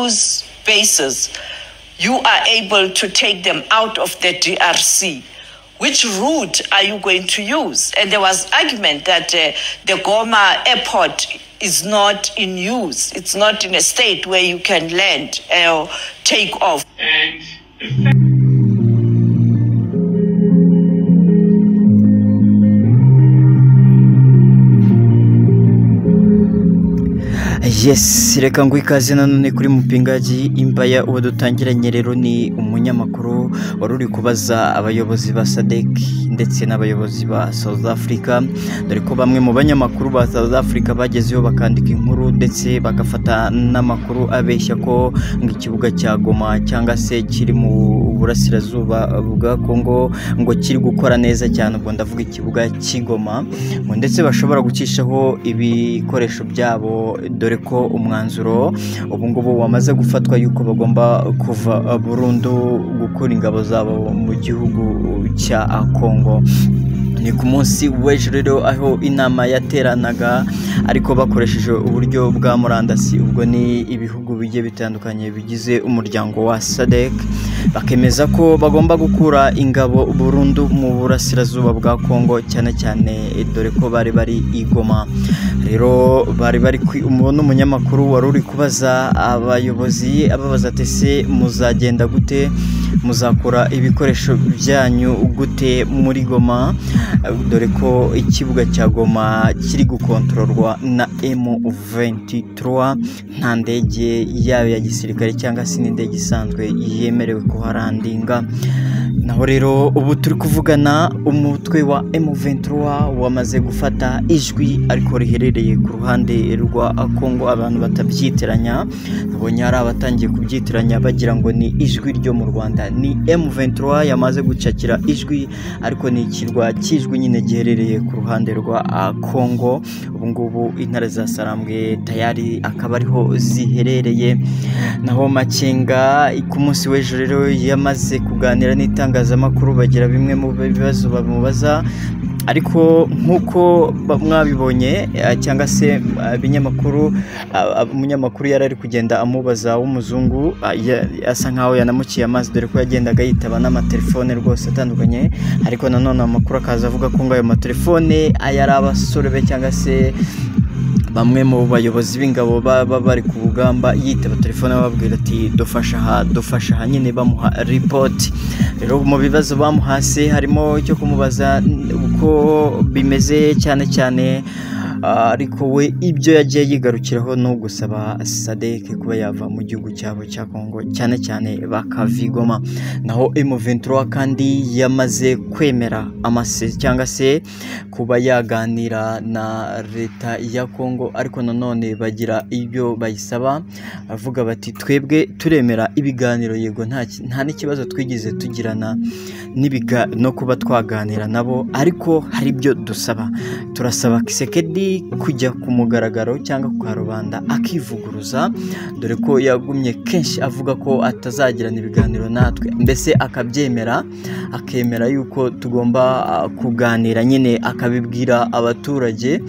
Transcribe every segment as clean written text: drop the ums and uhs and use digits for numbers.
those bases, you are able to take them out of the DRC. Which route are you going to use? And there was argument that the Goma airport is not in use. It's not in a state where you can land or take off. Yes, reka ngo ikaze nanone kuri Mupingaji Imbaya. Uwo dutangiranye rero ni umunyamakuru wari uri kubaza abayobozi ba SADC ndetse n'abayobozi ba South Africa, dore ko bamwe mu banyamakuru ba South Africa bagezeho bakandika inkuru ndetse bagafata n'amakuru abeshya ko ngo ikibuga cya Goma cyangwa se kiri mu burasirazuba bwa Kongo ngo kiri gukora neza cyane, ubwo ndavuga ikibuga cy'Igoma, ndetse bashobora gucishaho ibikoresho byabo, dore ko umwanzuro ubu ngubu wamaze gufatwa yuko bagomba kuva burundu gukura ingabo zabo mu gihugu cya Kongo. Ni ku munsi w'ejo rero aho inama yateranaga ariko bakoresheje uburyo bwa murandasi, ubwo ni ibihugu bigiye bitandukanye bigize umuryango wa SADC bakemeza ko bagomba gukura ingabo burundu mu burasirazuba bwa Kongo, cyane cyane dore ko bari Igoma. Rero bari umunyamakuru wari uri kubaza abayobozi ababaza ati se muzagenda gute, muzakora ibikoresho byanyu gute muri Goma, dore ko ikibuga cya Goma kiri gukontororwa na M23, nta ndege yayo ya gisirikare cyangwa se n'indege isanzwe yemerewe kuharandinga. Naho rero ubu turi kuvugana umutwe wa M23 wamaze gufata ijwi ariko riherereye ku ruhande rwa Kongo. Abantu batabyitiranya, nabonye hari abatangiye kubyitiranya bagira ngo ni ijwi ryo mu Rwanda. Ni M23 yamaze gucakira ijwi ariko ni ikirwa cy'ijwi nyine giherereye ku ruhande rwa Kongo. Ubu ngubu intare za Sarambwe tayari akaba ariho ziherereye. Naho Makenga ku munsi w'ejo rero yamaze kuganira n'itangazamakuru, bagira bimwe mu bibazo bamubaza, ariko nkuko mwabibonye cyangwa se ibinyamakuru, umunyamakuru yari ari kugenda amubaza w'umuzungu asa nkaho yanamukiye amazi, dore ko yagendaga yitaba n'amatelefone rwose atandukanye, ariko nanone amakuru akaza avuga ko ngo ayo matelefone ayari abasore be cyangwa se bamwe mu bayobozi b'ingabo baba bari ku rugamba, yitaba telefone bababwira ati dufasha aha nyine bamuha report. Rero mu bibazo bamuhase harimo icyo kumubaza uko bimeze cyane cyane, ariko we ibyo yagiye yigarukiraho no gusaba SADC kuba yava mu gihugu cyabo cya Kongo, cyane cyane bakavigoma. Naho M23 kandi yamaze kwemera cyangwa se kuba yaganira na leta ya Kongo, ariko nanone bagira ibyo bayisaba, avuga bati twebwe turemera ibiganiro, yego nta n'ikibazo twigize tugirana no kuba twaganira nabo, ariko hari ibyo dusaba. Turasaba Kisekedi kujya ku mugaragaro cyangwa ku karubanda akivuguruza, dore ko yagumye kenshi avuga ko atazagirana ibiganiro natwe, mbese akabyemera, akemera yuko tugomba kuganira nyine, akabibwira abaturage,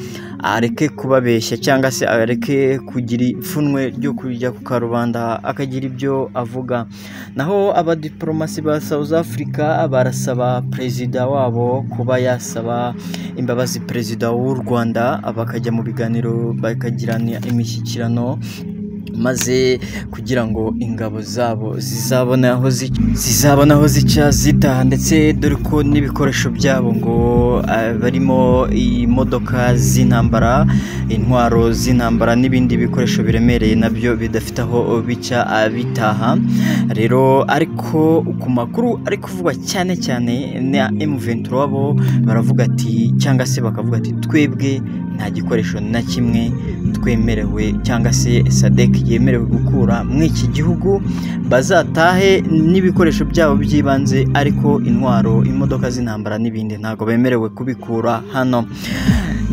areke kubabeshya cyangwa se areke kugira ipfunwe ryo kujya ku karubanda, akagira ibyo avuga. Naho abadiplomasi ba South Africa barasaba perezida wabo kuba yasaba imbabazi perezida w'u Rwanda, bakajya mu biganiro bakagirana imishyikirano, maze kugira ngo ingabo zabo zizabona aho zica zitaha, ndetse dore ko n'ibikoresho byabo ngo barimo imodoka z'intambara, intwaro z'intambara n'ibindi bikoresho biremereye nabyo bidafite aho bica bitaha. Rero ariko ku makuru ari kuvugwa cyane cyane na M23 bo baravuga ati cyangwa se bakavuga ati twebwe nta gikoresho na kimwe twemerewe cyangwa se SADC yemerewe gukura mu iki gihugu, bazatahe n'ibikoresho byabo by'ibanze, ariko intwaro, imodoka z'intambara n'ibindi ntago bemerewe kubikura hano.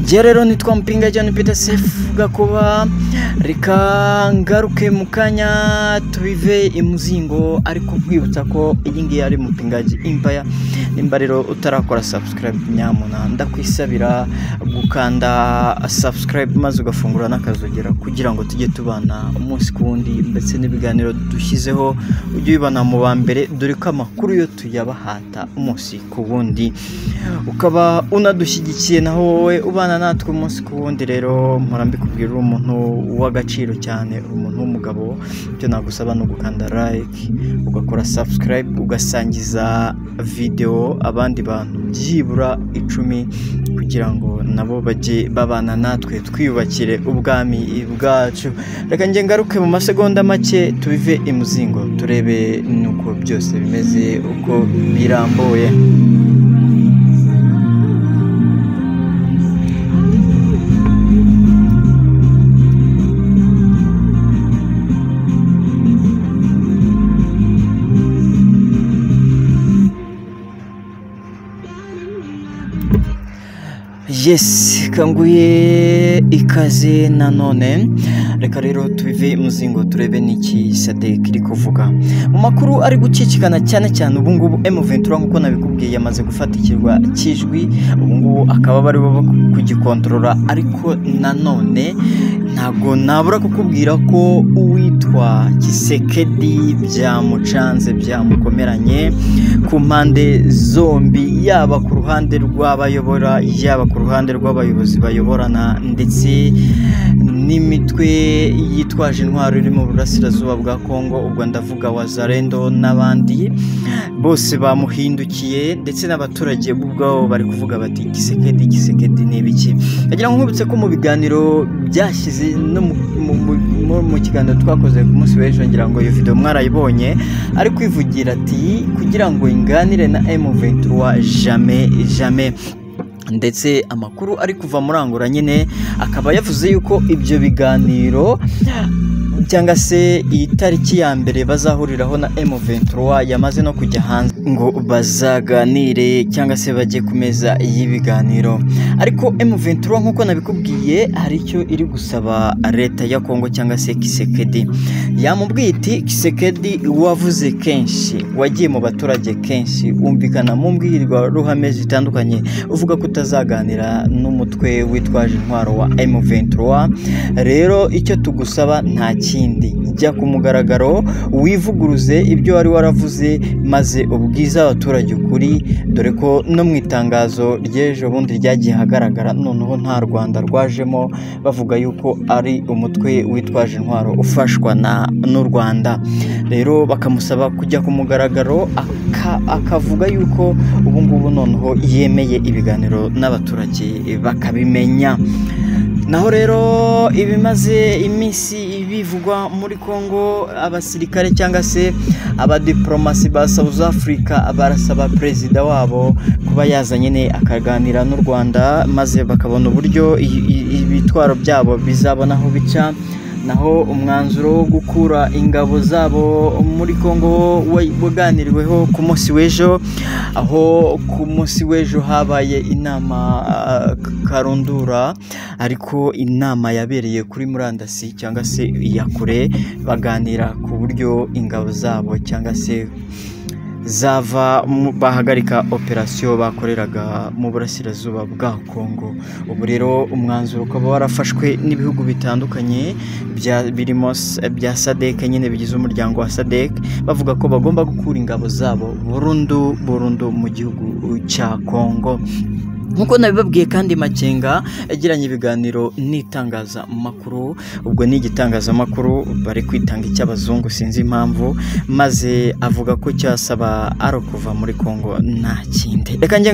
rero nitwa Mpinga John Peter Sefu Gakuba, reka ngaruke mu kanya tubive imuzingo, ariko nkwibutsa ko iyi ngiyi ari Mpingaji Empire. Nimba rero utarakora subscribe, nyamuna ndakwisabira gukanda subscribe maze ugafungura n'akazogera kugira ngo tujye tubana umunsi ku wundi, ndetse n'ibiganiro dushyizeho ujye ubibana mu ba mbere, dore ko amakuru yo tuyabahata umunsi ku wundi, ukaba unadushyigikiye naho wowe ubana natwe umunsi ku wundi. Rero mpora mbikubwira umuntu w'agaciro cyane, umuntu w'umugabo, byo nagusaba no gukanda like, ugakora subscribe, ugasangiza video abandi bantu byibura 10 kugira ngo nabo bajye babana natwe twiyubakire ubwami bwacu. Reka nge ngaruke mu masegonda make tubive imuzingo turebe nuko byose bimeze uko birambuye. Yes, kanguye ikaze nanone. Reka rero tubive muzingo turebe niki Sadek iri kuvuga. Mu makuru ari gucicikana cyane cyane ubu ngubu M23 nkuko nabikubwiye yamaze gufatikirwa kijwi, ubu ngubu akaba bari bo kugikontrola, ariko nanone ntago nabura kukubwira ko uwitwa Kisekedi byamucanze byamukomeranye ku mpande zombi, yaba ku ruhande rw'abayobora, yaba ku ruhande rw'abayobozi bayoborana, ndetse n'imitwe yitwaje intwaro iri mu burasirazuba bwa Kongo, ubwo ndavuga Wazalendo n'abandi bose bamuhindukiye, ndetse n'abaturage ubwabo bari kuvuga bati Kisekedi ni ibiki. Agira ngo nkubitse ko mu biganiro byashyize no mu kiganiro twakoze ku munsi w'ejo, ngira ngo iyo video mwarayibonye, ari kwivugira ati kugira ngo inganire na M23 jamais. Ndetse amakuru ari kuva muri Angola nyine akaba yavuze yuko ibyo biganiro cyangwa se iyi tariki ya mbere bazahuriraho na M23 yamaze no kujya hanze ngo bazaganire cyangwa se bajye ku meza y'ibiganiro. Ariko M23 nkuko nabikubwiye hari icyo iri gusaba leta ya Kongo cyangwa se Kisekedi. Yamubwiye iti Kisekedi wavuze kenshi, wagiye mu baturage kenshi, umvikana mu mbwirwa ruhame zitandukanye uvuga ko utazaganira n'umutwe witwaje intwaro wa M23. Rero icyo tugusaba nta kindi, jya ku mugaragaro wivuguruze ibyo wari waravuze maze ubwiza abaturage ukuri, dore ko no mu itangazo ry'ejo bundi ryagiye hagaragara noneho nta Rwanda rwajemo, bavuga yuko ari umutwe witwaje intwaro ufashwa n'u Rwanda. Rero bakamusaba kujya ku mugaragaro akavuga yuko ubu ngubu noneho yemeye ibiganiro n'abaturage bakabimenya. Naho rero ibimaze iminsi bivugwa muri Kongo, abasirikare cyangwa se abadiplomasi ba South Africa barasaba perezida wabo kuba yazanye ne akaganira n'u Rwanda, maze bakabona uburyo ibitwaro byabo bizabona aho bica. Naho umwanzuro wo gukura ingabo zabo muri Kongo waganiriweho ku munsi w'ejo, aho ku munsi w'ejo habaye inama karundura, ariko inama yabereye kuri murandasi cyangwa se iya kure, baganira ku buryo ingabo zabo cyangwa se zava bahagarika operasiyo bakoreraga mu burasirazuba bwa Kongo. Ubu rero umwanzuro ukaba warafashwe n'ibihugu bitandukanye birimo bya Sadek nyine bigize umuryango wa Sadek, bavuga ko bagomba gukura ingabo zabo burundu mu gihugu cya Kongo. Nkuko nabibabwiye kandi Makenga yagiranye ibiganiro n'itangazamakuru, ubwo ni igitangazamakuru bari kwitanga icy'abazungu sinzi impamvu, maze avuga ko cyasaba ari kuva muri Kongo nta kindi. Reka nge